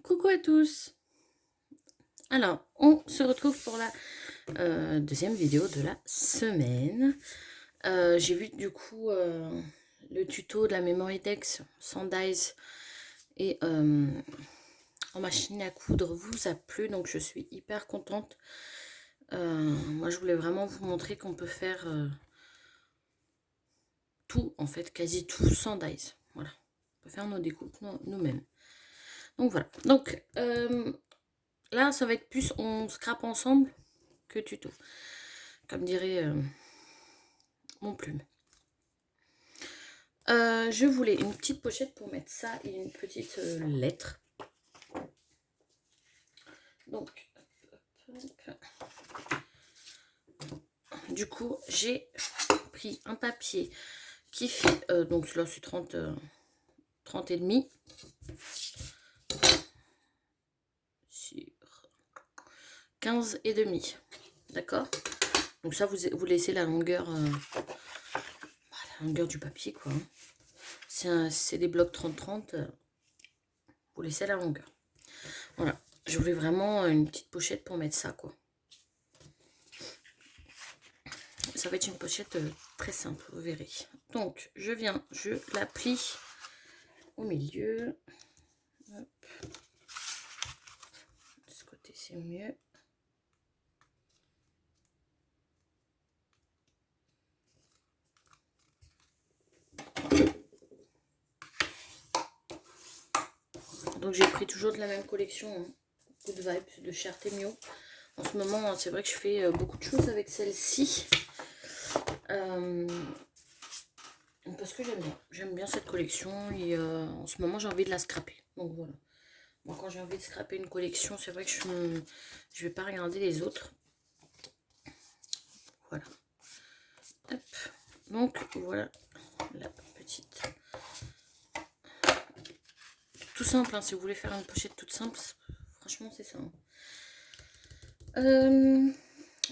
Coucou à tous. Alors, on se retrouve pour la deuxième vidéo de la semaine. J'ai vu du coup le tuto de la Memory Dex Sandize et en machine à coudre vous a plu, donc je suis hyper contente. Moi, je voulais vraiment vous montrer qu'on peut faire tout, en fait, quasi tout Sandize. Voilà, on peut faire nos découpes nous-mêmes. Donc voilà. Donc là, ça va être plus on scrape ensemble que tuto, comme dirait mon plume. Je voulais une petite pochette pour mettre ça et une petite lettre. Donc, du coup, j'ai pris un papier qui fait, donc là c'est 30 et demi sur 15 et demi. D'accord? Donc ça, vous laissez la longueur du papier, quoi. C'est des blocs 30-30. Vous laissez la longueur. Voilà. Je voulais vraiment une petite pochette pour mettre ça, quoi. Ça va être une pochette très simple, vous verrez. Donc, je la plie au milieu. Hop. De ce côté, c'est mieux. Donc, j'ai pris toujours de la même collection, hein. Good Vibes de chez Artemio. En ce moment, c'est vrai que je fais beaucoup de choses avec celle-ci. Parce que j'aime bien cette collection et en ce moment j'ai envie de la scraper. Donc voilà. Moi quand j'ai envie de scraper une collection, c'est vrai que je vais pas regarder les autres. Voilà. Hop. Donc voilà la petite. Tout simple, hein, si vous voulez faire une pochette toute simple, franchement c'est ça.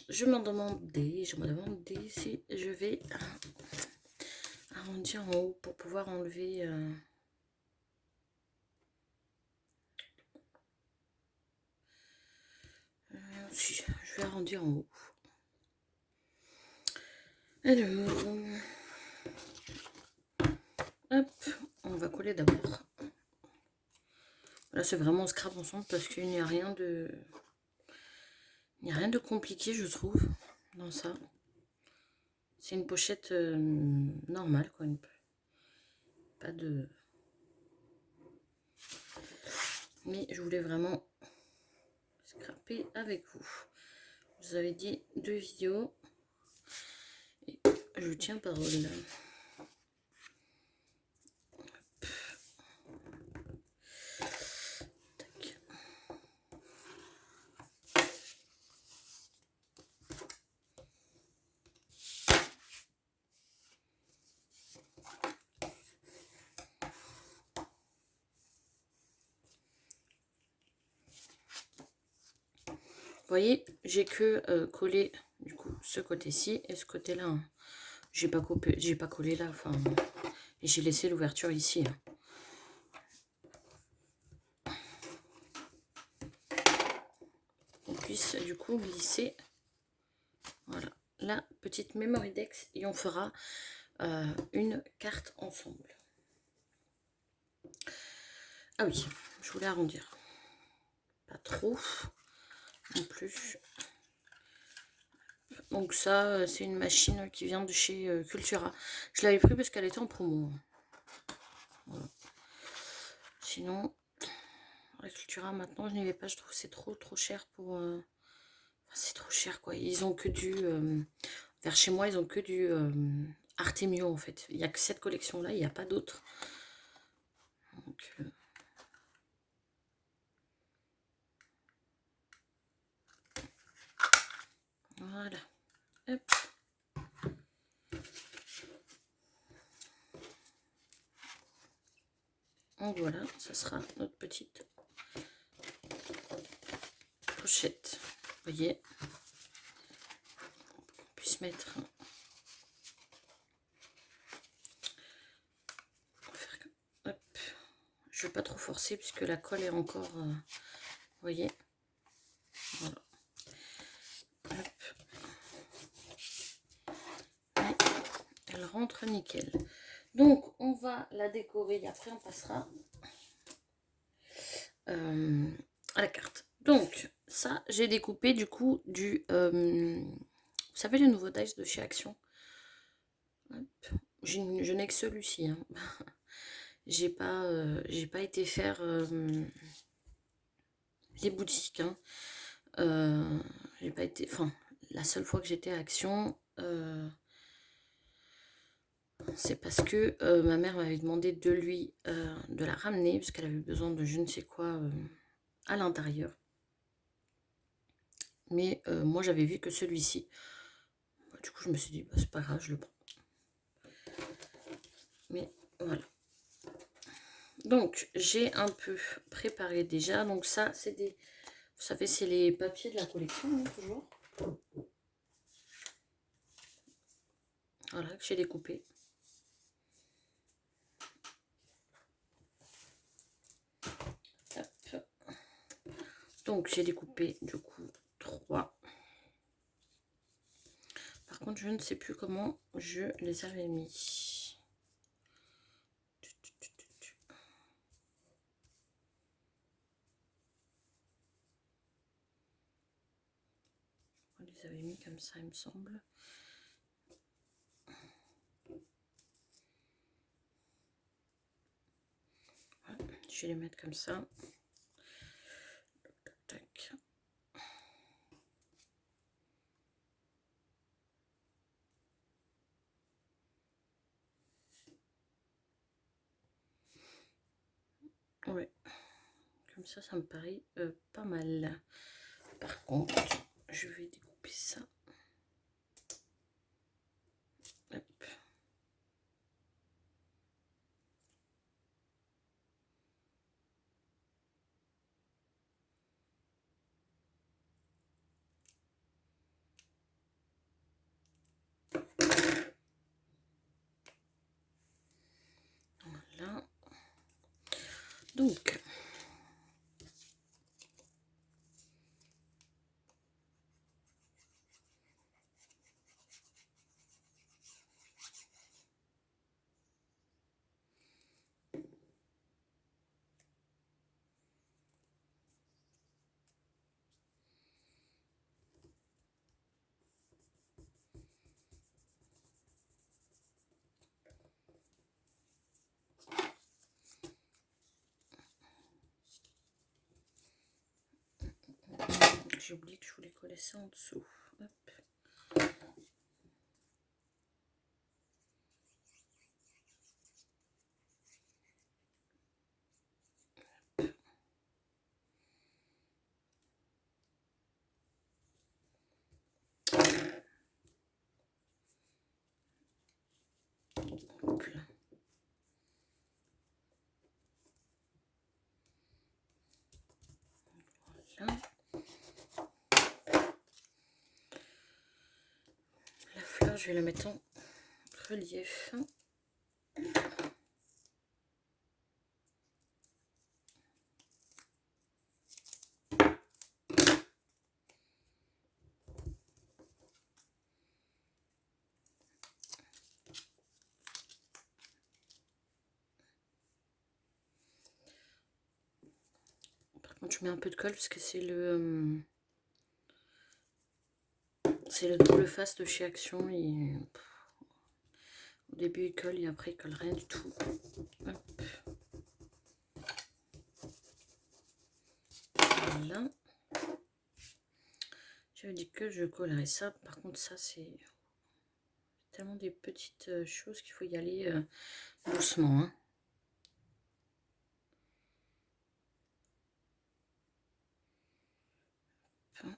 Je me demandais si je vais arrondir en haut pour pouvoir enlever. Si, je vais arrondir en haut. Alors, hop, on va coller d'abord. Là, c'est vraiment on scrape ensemble parce qu'il n'y a rien de... Il n'y a rien de compliqué, je trouve, dans ça. C'est une pochette normale, quoi. Pas de... Mais je voulais vraiment scraper avec vous. Je vous avais dit 2 vidéos. Et je tiens parole. Tac. Vous voyez, j'ai que collé du coup ce côté-ci et ce côté-là. Hein. J'ai pas collé là, enfin, et j'ai laissé l'ouverture ici. Hein. On puisse du coup glisser, voilà, la petite Memory Dex et on fera une carte ensemble. Ah oui, je voulais arrondir, pas trop non plus. Donc ça, c'est une machine qui vient de chez Cultura. Je l'avais pris parce qu'elle était en promo. Voilà. Sinon, la Cultura, maintenant, je n'y vais pas. Je trouve que c'est trop cher pour... Enfin, c'est trop cher, quoi. Ils ont que du... Vers chez moi, ils ont que du Artemio, en fait. Il n'y a que cette collection-là, il n'y a pas d'autres. Donc... Voilà. Hop. Donc voilà, ça sera notre petite pochette. Vous voyez, on puisse mettre. On va faire comme, hop, je vais pas trop forcer puisque la colle est encore, vous voyez, voilà. Et elle rentre nickel. Donc on va la décorer et après on passera à la carte. Donc ça j'ai découpé du coup du vous savez le nouveau dice de chez Action. Je n'ai que celui-ci, hein. J'ai pas été faire les boutiques, hein. J'ai pas été, enfin la seule fois que j'étais à Action, c'est parce que ma mère m'avait demandé de lui de la ramener parce qu'elle avait besoin de je ne sais quoi à l'intérieur. Mais moi j'avais vu que celui-ci. Du coup je me suis dit bah, c'est pas grave, je le prends. Mais voilà. Donc j'ai un peu préparé déjà. Donc ça c'est des, vous savez, c'est les papiers de la collection, hein, toujours. Voilà, que j'ai découpé. Hop. Donc j'ai découpé du coup 3. Par contre, je ne sais plus comment je les avais mis. On les avait mis comme ça, il me semble. Voilà, je vais les mettre comme ça. Tac. Ouais, comme ça, ça me paraît pas mal. Par contre, je vais découper ça. Hop. Voilà. Donc, j'ai oublié que je voulais coller ça en dessous. Hop. Hop là. Voilà. La fleur, je vais la mettre en relief. Par contre, je mets un peu de colle parce que c'est le double face de chez Action. Et, au début, il colle et après, il colle rien du tout. Hop. Voilà. J'avais dit que je collerais ça. Par contre, ça, c'est tellement des petites choses qu'il faut y aller doucement. Hein. Enfin.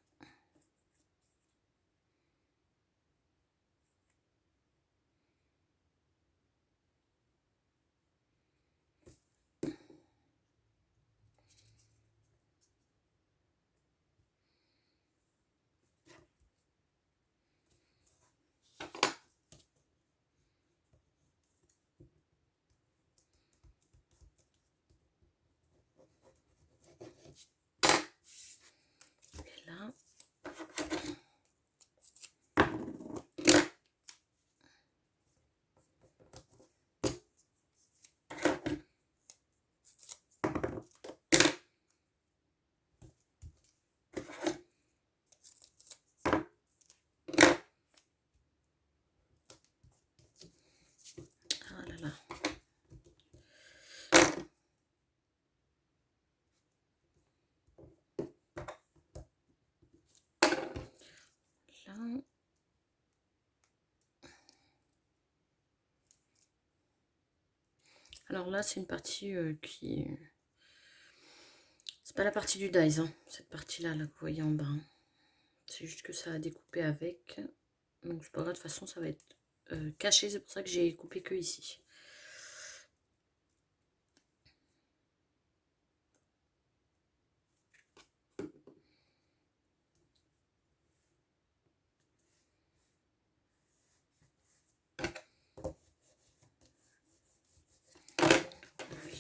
Alors là, c'est une partie qui... C'est pas la partie du dies, hein, cette partie-là, là, que vous voyez en bas. Hein. C'est juste que ça a découpé avec. Donc c'est pas grave, de toute façon, ça va être caché. C'est pour ça que j'ai coupé que ici.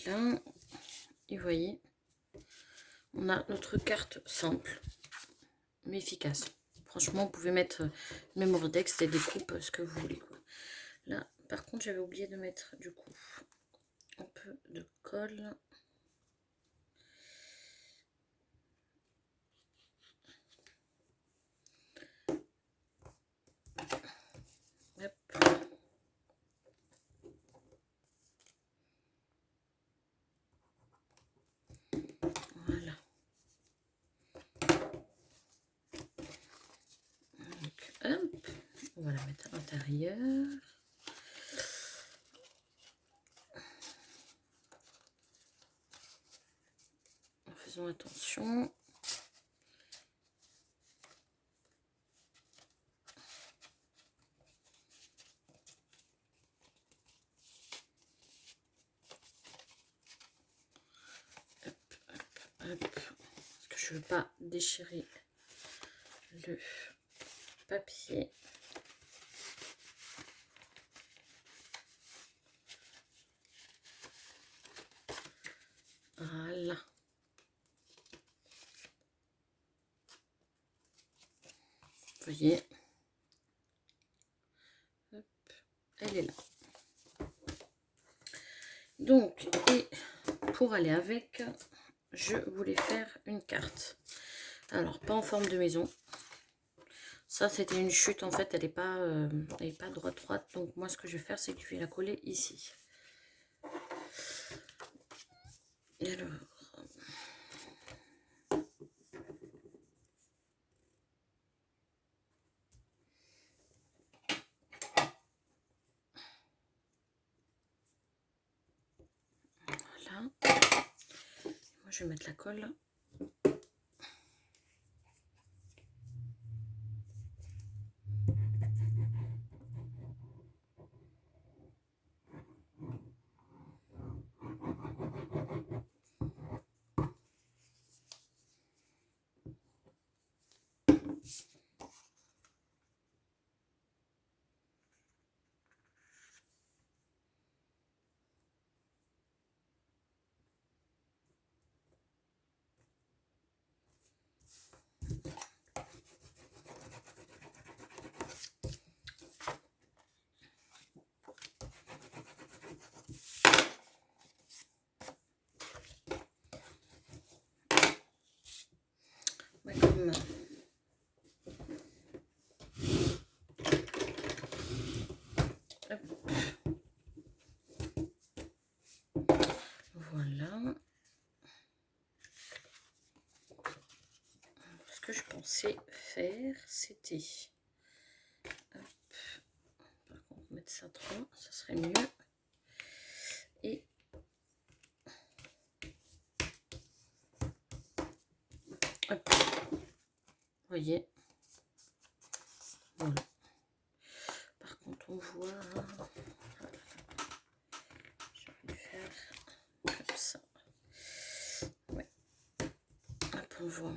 Voilà. Et vous voyez, on a notre carte simple, mais efficace. Franchement, vous pouvez mettre Mémordex, des découpes, ce que vous voulez. Quoi. Là, par contre, j'avais oublié de mettre, du coup, un peu de colle. Hop. Voilà. Donc, hop, on va la mettre à l'intérieur. En faisant attention. Hop, parce que je ne veux pas déchirer le papier. Voilà. Vous voyez. Hop, elle est là. Donc, et pour aller avec, je voulais faire une carte. Alors, pas en forme de maison. Ça, c'était une chute, en fait, elle n'est pas droite. Donc, moi, ce que je vais faire, c'est que je vais la coller ici. Et alors... Voilà. Moi, je vais mettre la colle. Ouais, comme... Voilà. Ce que je pensais faire, c'était... Par contre, mettre ça trop, ça serait mieux. Et... Hop. Vous voyez. Voilà. Par contre, on voit... Je vais faire comme ça. Ouais. Hop, on voit...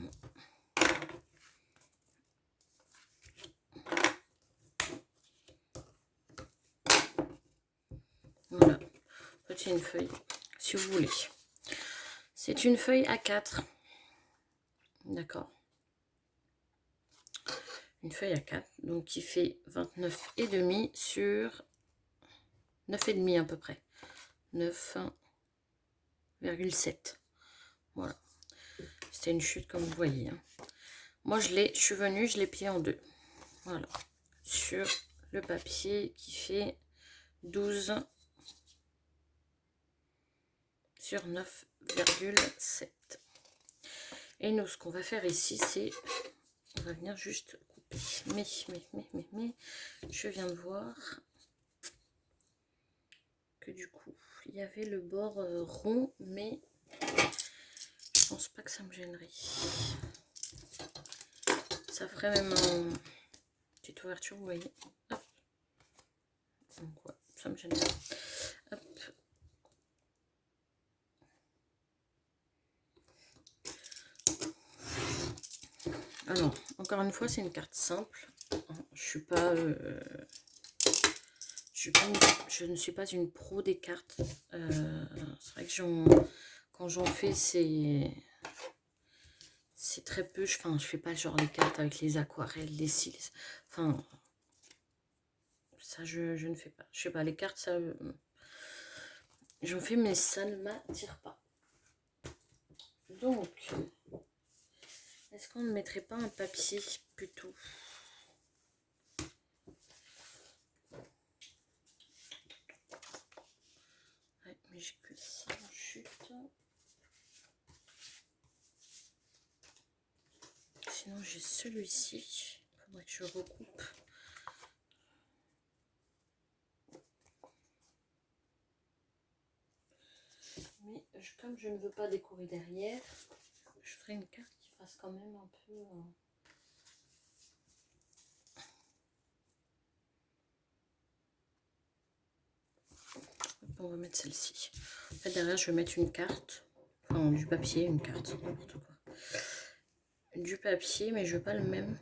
Voilà, c'est une feuille, si vous voulez. C'est une feuille A4. D'accord. Une feuille A4, donc qui fait 29,5 sur 9,5 à peu près. 9,7. Voilà. C'était une chute comme vous voyez. Hein. Moi, je suis venue, je l'ai plié en deux. Voilà. Sur le papier qui fait 12 sur 9,7. Et nous, ce qu'on va faire ici, c'est... On va venir juste couper Mais, je viens de voir que du coup, il y avait le bord rond, mais je pense pas que ça me gênerait. Ça ferait même une petite ouverture, vous voyez. Hop. Donc ouais, ça me gêne pas. Hop. Alors, encore une fois, c'est une carte simple. Je ne suis pas une pro des cartes. C'est vrai que quand j'en fais, c'est très peu. Je fais pas genre les cartes avec les aquarelles, les cils. Enfin, ça, je ne fais pas. Je sais pas, les cartes, ça, j'en fais, mais ça ne m'attire pas. Donc, est-ce qu'on ne mettrait pas un papier plutôt? Ouais, mais j'ai que ça en chute. Sinon, j'ai celui-ci. Il faudrait que je recoupe. Mais comme je ne veux pas décorer derrière, je ferai une carte qui fasse quand même un peu... On va mettre celle-ci. En fait, derrière, je vais mettre une carte. Enfin, du papier, une carte, n'importe quoi. Du papier, mais je veux pas le même.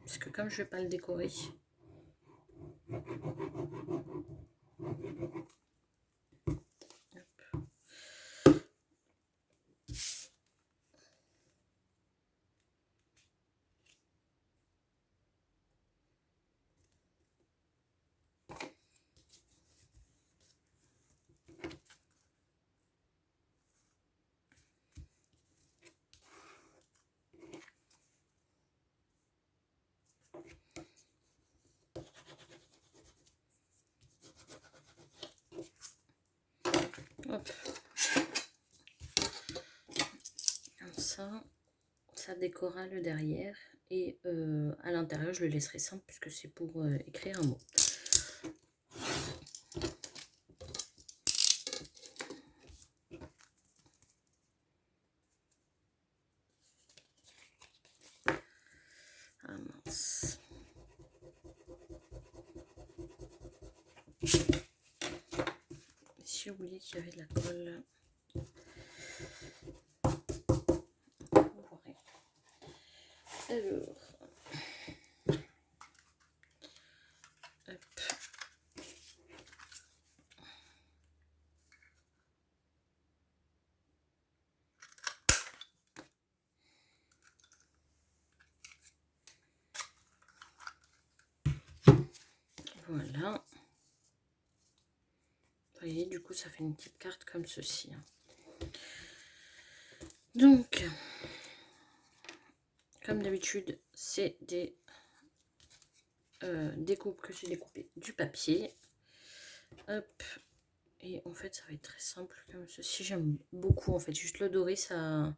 Parce que comme je vais pas le décorer... Hop. Comme ça décorera le derrière. Et à l'intérieur, je le laisserai simple puisque c'est pour écrire un mot. Ah mince. J'ai oublié qu'il y avait de la colle. Alors, hop. Voilà. Vous voyez, du coup, ça fait une petite carte comme ceci. Donc, comme d'habitude, c'est des découpes que j'ai découpées du papier. Hop. Et en fait, ça va être très simple comme ceci. J'aime beaucoup, en fait. Juste le doré, ça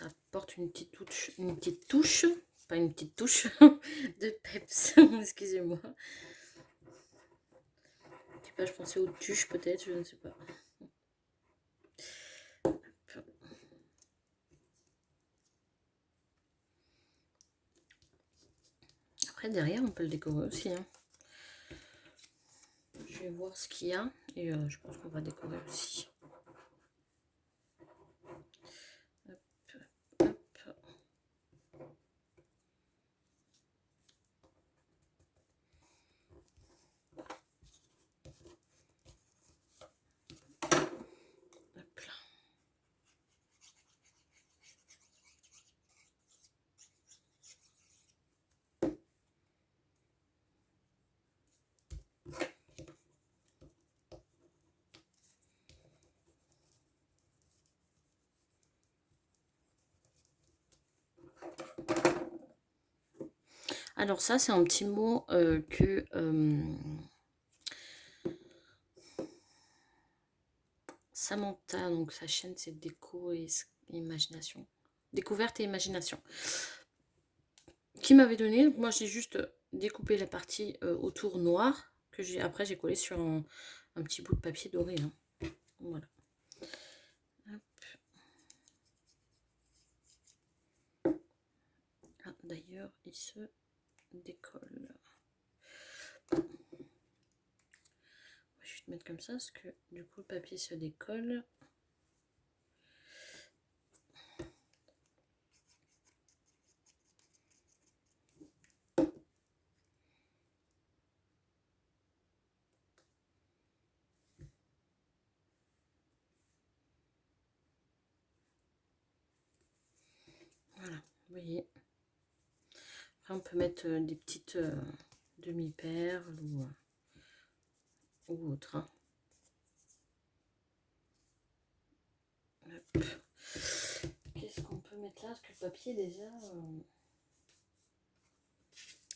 apporte une petite touche, pas une petite touche, de peps. Excusez-moi. Je sais pas, je pensais aux tuches peut-être, je ne sais pas. Après, derrière, on peut le décorer aussi. Hein. Je vais voir ce qu'il y a et je pense qu'on va décorer aussi. Hop, hop. Hop là. Alors ça, c'est un petit mot que Samantha, donc sa chaîne, c'est Déco et Imagination. Découverte et Imagination. qui m'avait donné. Donc moi j'ai juste découpé la partie autour noire que après j'ai collé sur un petit bout de papier doré. Hein. Voilà. Ah, d'ailleurs il se décolle. Je vais juste mettre comme ça parce que du coup le papier se décolle. Voilà, vous voyez. Après on peut mettre des petites demi-perles ou autres. Hein. Qu'est-ce qu'on peut mettre là? Parce que le papier est déjà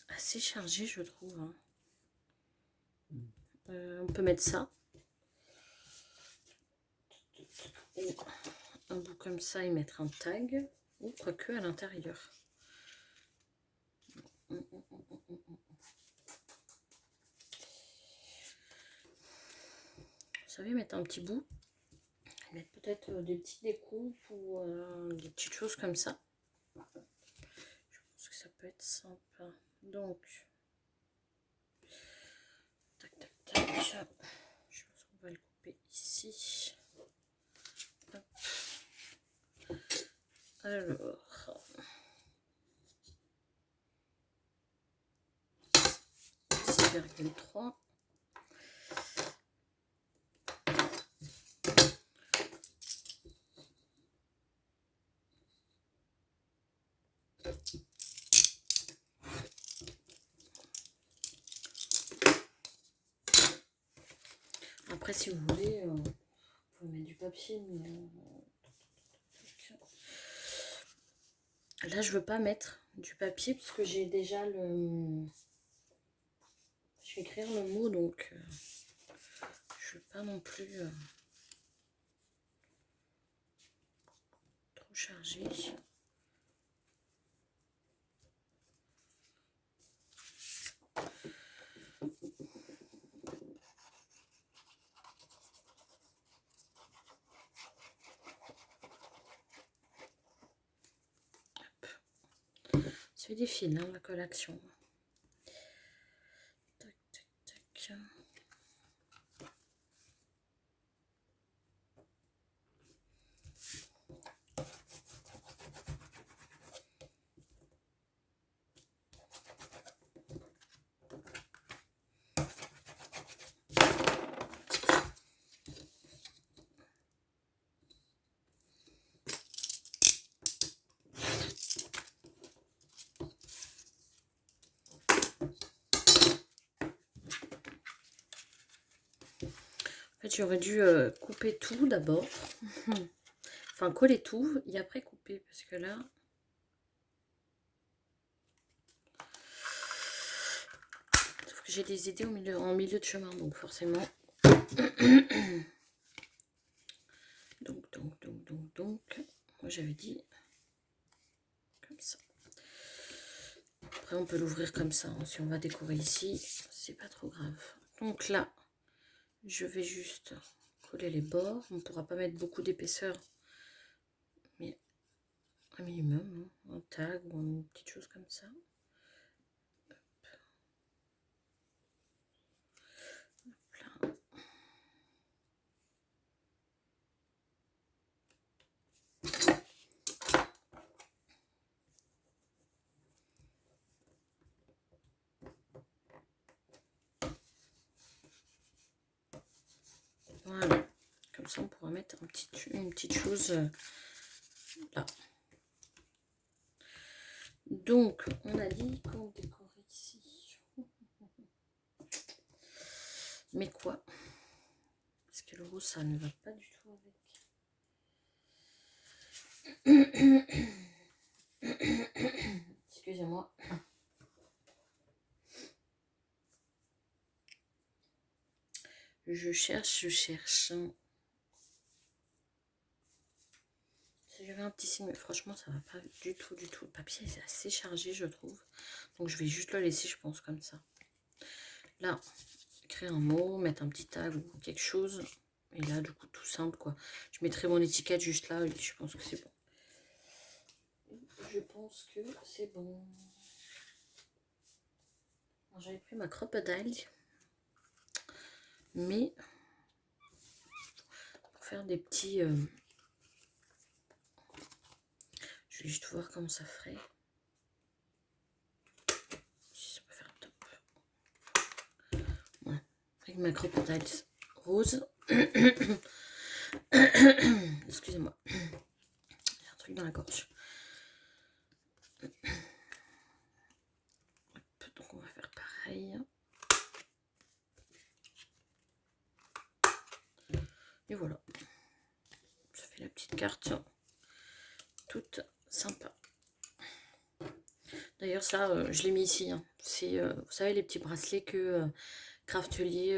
assez chargé, je trouve. Hein. On peut mettre ça. Ou un bout comme ça et mettre un tag. Ou quoique à l'intérieur. Vous savez, mettre un petit bout. Mettre peut-être des petites découpes ou des petites choses comme ça. Je pense que ça peut être sympa. Donc, tac, tac, tac. Je pense qu'on va le couper ici. Hop. Alors, 10,3. Après, si vous voulez, vous pouvez mettre du papier, mais là, je veux pas mettre du papier parce que j'ai déjà le. Je vais écrire le mot, donc je veux pas non plus trop charger. C'est des fils, hein, la collection. Tac, tac, tac. En fait, j'aurais dû couper tout d'abord. Enfin, coller tout et après couper. Parce que là... Sauf que j'ai des idées en milieu de chemin. Donc forcément... donc... Moi, j'avais dit... Comme ça. Après, on peut l'ouvrir comme ça. Hein. Si on va décorer ici, c'est pas trop grave. Donc là, je vais juste coller les bords. On ne pourra pas mettre beaucoup d'épaisseur. Mais un minimum. Hein. Un tag ou une petite chose comme ça. Hop là. Voilà. Comme ça, on pourra mettre une petite chose là. Donc, on a dit qu'on décorait ici. Mais quoi? Parce que le rose, ça ne va pas du tout avec. Excusez-moi. Je cherche. Si J'avais un petit signe, mais franchement, ça va pas du tout, du tout. Le papier est assez chargé, je trouve. Donc, je vais juste le laisser, je pense, comme ça. Là, écrire un mot, mettre un petit tag ou quelque chose. Et là, du coup, tout simple, quoi. Je mettrai mon étiquette juste là et je pense que c'est bon. Je pense que c'est bon. J'avais pris ma crocodile. Mais, pour faire des petits... je vais juste voir comment ça ferait. Si ça peut faire top. Voilà. Avec ma crocodile rose. Excusez-moi. Il y a un truc dans la gorge. Donc on va faire pareil. Et voilà. Ça fait la petite carte. Toute sympa. D'ailleurs ça, je l'ai mis ici. Hein. C'est, vous savez, les petits bracelets que Craftelier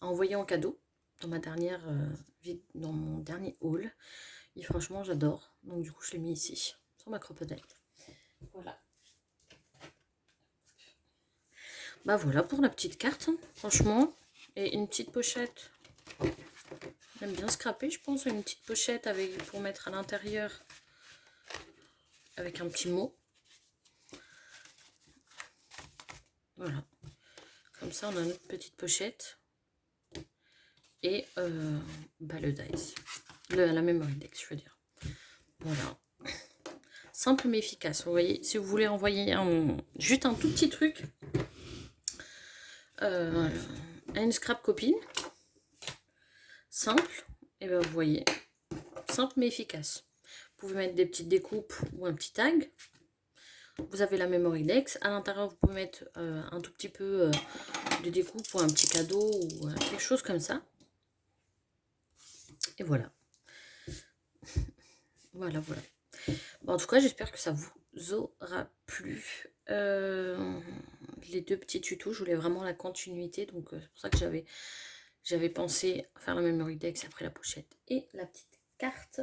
a envoyé en cadeau dans ma dernière dans mon dernier haul. Et franchement, j'adore. Donc du coup, je l'ai mis ici, sur ma crocodile. Voilà. Bah voilà pour la petite carte, hein, franchement. Et une petite pochette. J'aime bien scraper, je pense. Une petite pochette avec pour mettre à l'intérieur avec un petit mot. Voilà. Comme ça, on a notre petite pochette. Et bah, le dice. La memory dex, je veux dire. Voilà. Simple mais efficace. Vous voyez, si vous voulez envoyer juste un tout petit truc à une scrap copine, simple, et ben vous voyez, simple mais efficace. Vous pouvez mettre des petites découpes ou un petit tag. Vous avez la memory dex. À l'intérieur, vous pouvez mettre un tout petit peu de découpe ou un petit cadeau ou quelque chose comme ça. Et voilà. Voilà, voilà. Bon, en tout cas, j'espère que ça vous aura plu. Les deux petits tutos, je voulais vraiment la continuité. Donc, c'est pour ça que j'avais pensé faire la memory dex après la pochette et la petite carte.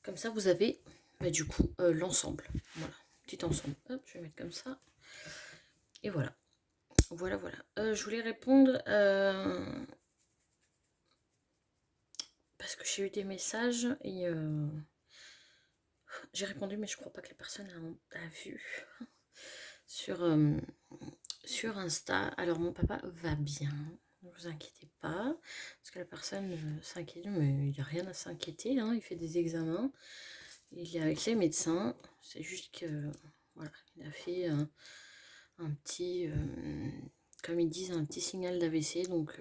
Comme ça, vous avez bah, du coup l'ensemble. Voilà, petit ensemble. Hop, je vais mettre comme ça. Et voilà. Voilà, voilà. Je voulais répondre parce que j'ai eu des messages et j'ai répondu, mais je crois pas que la personne a vu sur Insta. Alors, mon papa va bien. Ne vous inquiétez pas. Parce que la personne s'inquiète, mais il n'y a rien à s'inquiéter. Hein, il fait des examens. Il est avec les médecins. C'est juste que, voilà, il a fait un petit, comme ils disent, un petit signal d'AVC. Donc,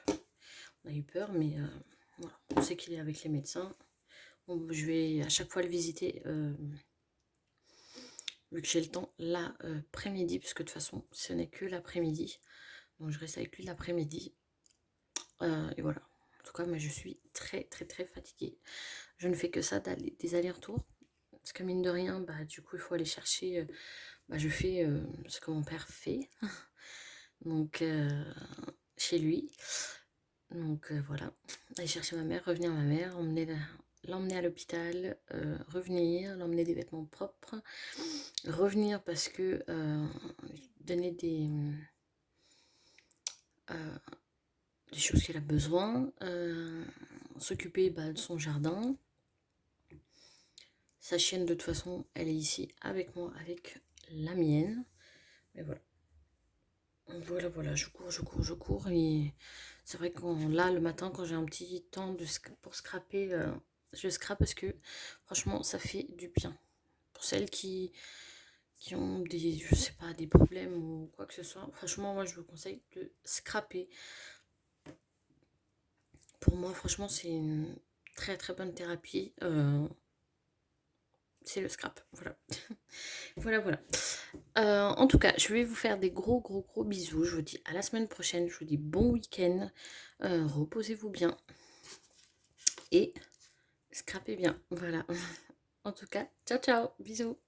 on a eu peur, mais voilà, on sait qu'il est avec les médecins. Bon, je vais à chaque fois le visiter, vu que j'ai le temps, l'après-midi, puisque de toute façon, ce n'est que l'après-midi. Donc, je reste avec lui l'après-midi. Et voilà. En tout cas, moi, je suis très, très, très fatiguée. Je ne fais que ça, des allers-retours. Parce que mine de rien, bah, du coup, il faut aller chercher... bah, je fais ce que mon père fait. Donc, chez lui. Donc, voilà. Aller chercher ma mère, revenir ma mère, l'emmener à l'hôpital, revenir, l'emmener des vêtements propres. Revenir parce que... donner des choses qu'elle a besoin. S'occuper de son jardin. Sa chienne, de toute façon, elle est ici avec moi, avec la mienne. Mais voilà. Voilà, voilà, je cours. Et c'est vrai que là, le matin, quand j'ai un petit temps pour scraper, je scrape parce que, franchement, ça fait du bien. Pour celles qui ont des, je sais pas, des problèmes ou quoi que ce soit, franchement, moi, je vous conseille de scraper. Pour moi, franchement, c'est une très, très bonne thérapie. C'est le scrap, voilà. Voilà, voilà. En tout cas, je vais vous faire des gros bisous. Je vous dis à la semaine prochaine. Je vous dis bon week-end. Reposez-vous bien. Et scrapez bien. Voilà. En tout cas, ciao, ciao. Bisous.